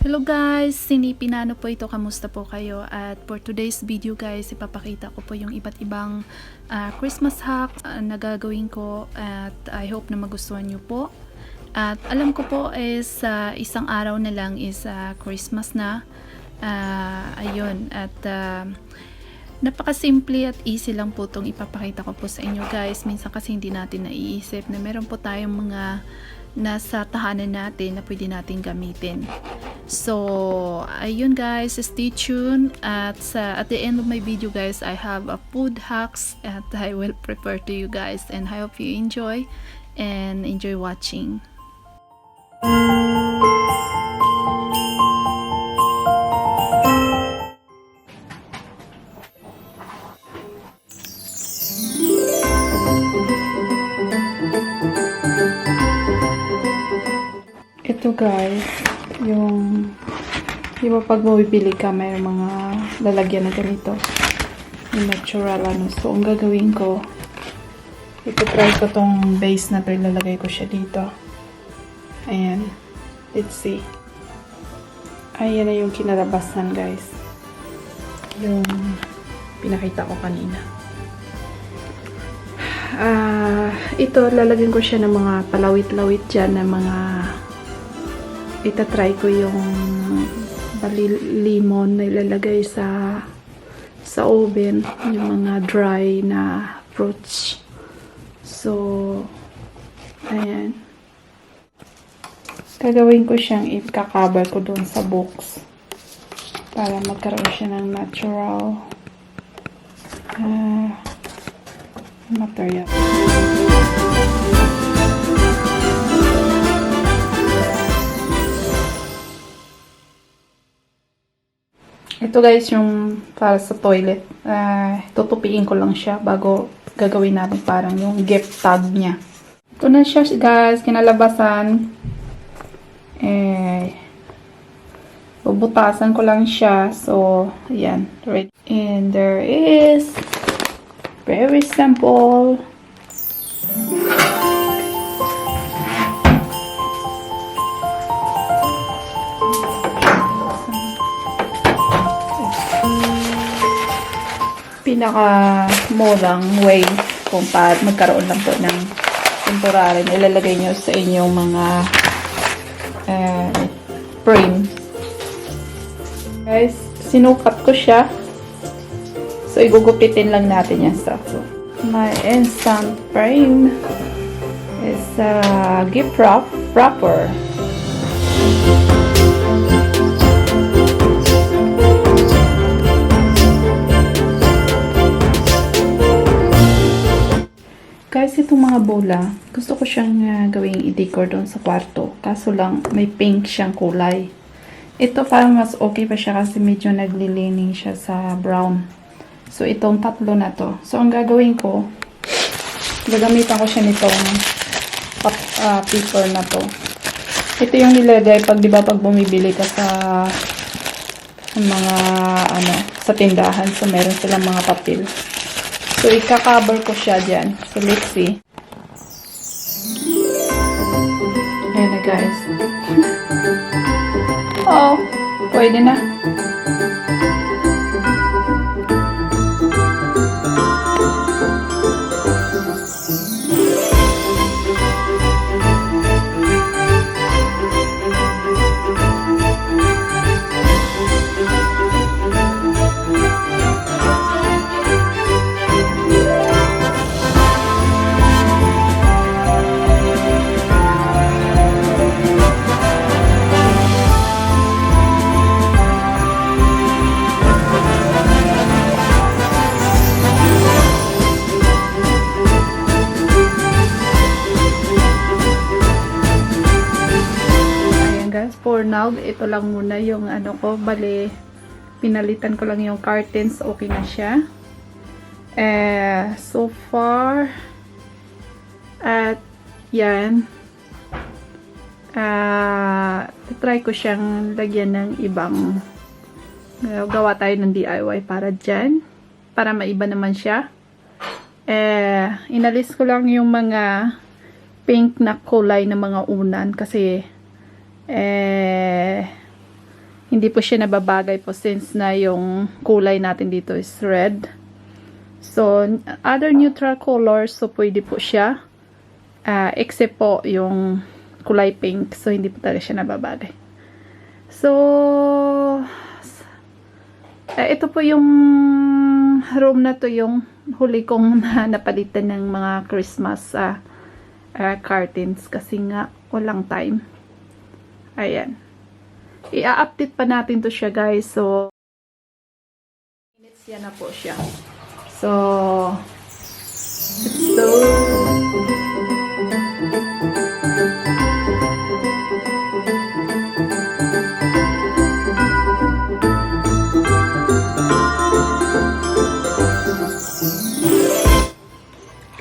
Hello guys, sinipinano po ito, kamusta po kayo? At for today's video guys, ipapakita ko po yung iba't ibang Christmas hack na gagawin ko at I hope na magustuhan nyo po. At alam ko po is isang araw na lang is Christmas na. Ayun, at napakasimple at easy lang po itong ipapakita ko po sa inyo guys. Minsan kasi hindi natin naiisip na meron po tayong mga nasa tahanan natin na pwede natin gamitin. So, ayun guys, stay tuned at at the end of my video guys, I have a food hacks that I will prepare to you guys, and I hope you enjoy watching. Ito guys, yung di ba pag bumibili ka may mga lalagyan na ganito, yung natural ano. So ang gagawin ko, ito-try ko tong base na to, ilalagay ko siya dito. Ayan, let's see. Ayan na yung kinalabasan guys, yung pinakita ko kanina. Ito lalagyan ko siya ng mga palawit-lawit dyan na mga itatry ko yung lemon na ilalagay sa oven, yung mga dry na fruits. So ayan, gagawin ko siyang ikakabar ko doon sa box para magkaroon siya ng natural material. Ito guys yung para sa toilet. Tutupiin ko lang siya bago gagawin natin parang yung gift tag niya. Ito na siya guys, kinalabasan. Bubutasan ko lang siya. So, ayan. Ready. And there is very simple. Pinaka-murang way kung paano magkaroon lang po ng temporary na ilalagay nyo sa inyong mga frame. Guys, sinukat ko siya. So, igugupitin lang natin yan sa my instant frame is a gift wrapper. Guys, itong mga bola, gusto ko siyang gawing i-decor doon sa kwarto. Kaso lang, may pink siyang kulay. Ito parang mas okay pa siya kasi medyo naglilining siya sa brown. So, itong tatlo na to. So, ang gagawin ko, gagamitan ko siya nitong paper na to. Ito yung nilagay pag, di ba, pag bumibili ka sa mga, sa tindahan. So, meron silang mga papel. So, ika-cover ko siya dyan. So, let's see. Ayan na, guys. Oh, pwede na. guys, for now, ito lang muna yung ano ko. Bale, pinalitan ko lang yung curtains. Okay na siya. So far, at yan. Try ko siyang lagyan ng ibang gawa tayo ng DIY para dyan. Para maiba naman siya. Inalis ko lang yung mga pink na kulay ng mga unan kasi hindi po siya nababagay po since na yung kulay natin dito is red. So, other neutral colors, so pwede po siya. Except po yung kulay pink. So, hindi po talaga siya nababagay. So, ito po yung room na to yung huli kong napalitan ng mga Christmas curtains kasi nga walang time. Ayan. I-update pa natin to siya guys. So, minutes yan na po siya. So, it's so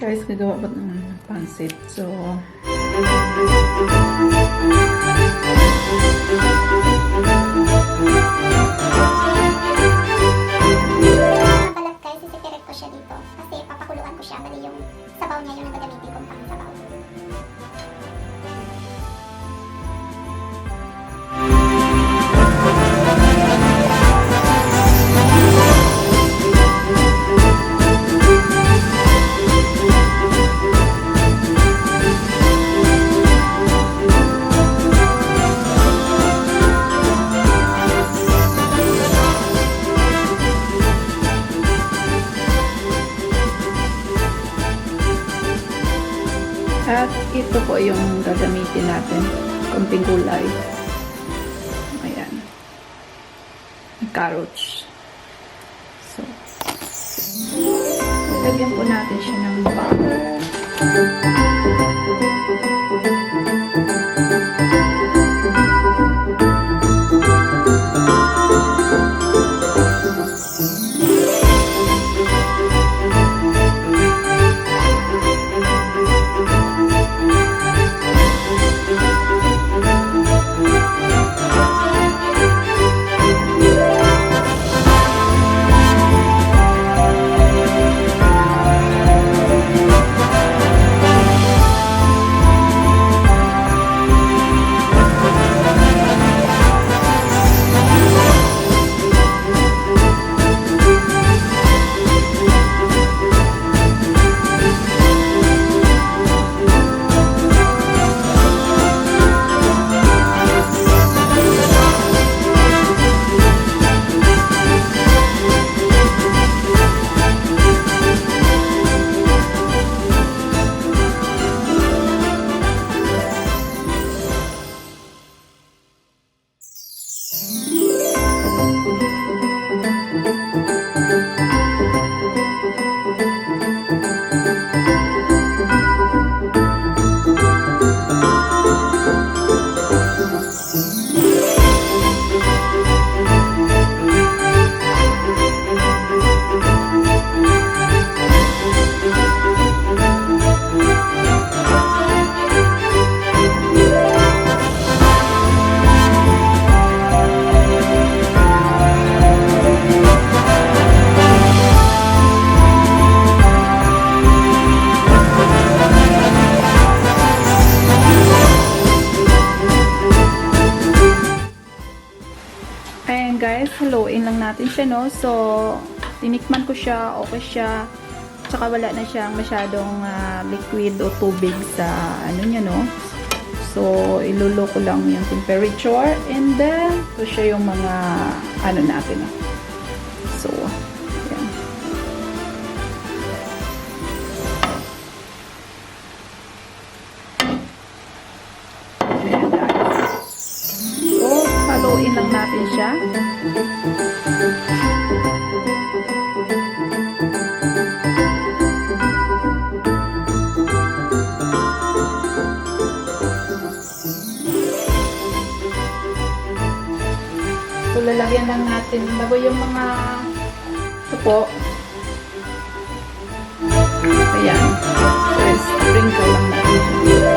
guys, gagawa ba ng pansit? So, balat guys, isipirit ko siya dito kasi papakuluan ko siya, bali yung sabaw niya yung nagagamitin kong pang sabaw. at ito po yung gagamitin natin. Konting gulay. Ayan. Carrots. So, lagyan po natin siya ng butter. Ayan guys, haluin lang natin siya, no? So, tinikman ko siya, okay siya. Tsaka wala na siyang masyadong liquid o tubig sa ano niya, no? So, ilulo ko lang yung temperature. And then, ito siya yung mga ano natin, no? So, ayan. Ayan guys. So, haluin lang natin siya. So, lalagyan lang natin bago yung mga tupo. Ayan. So, sprinkle lang natin.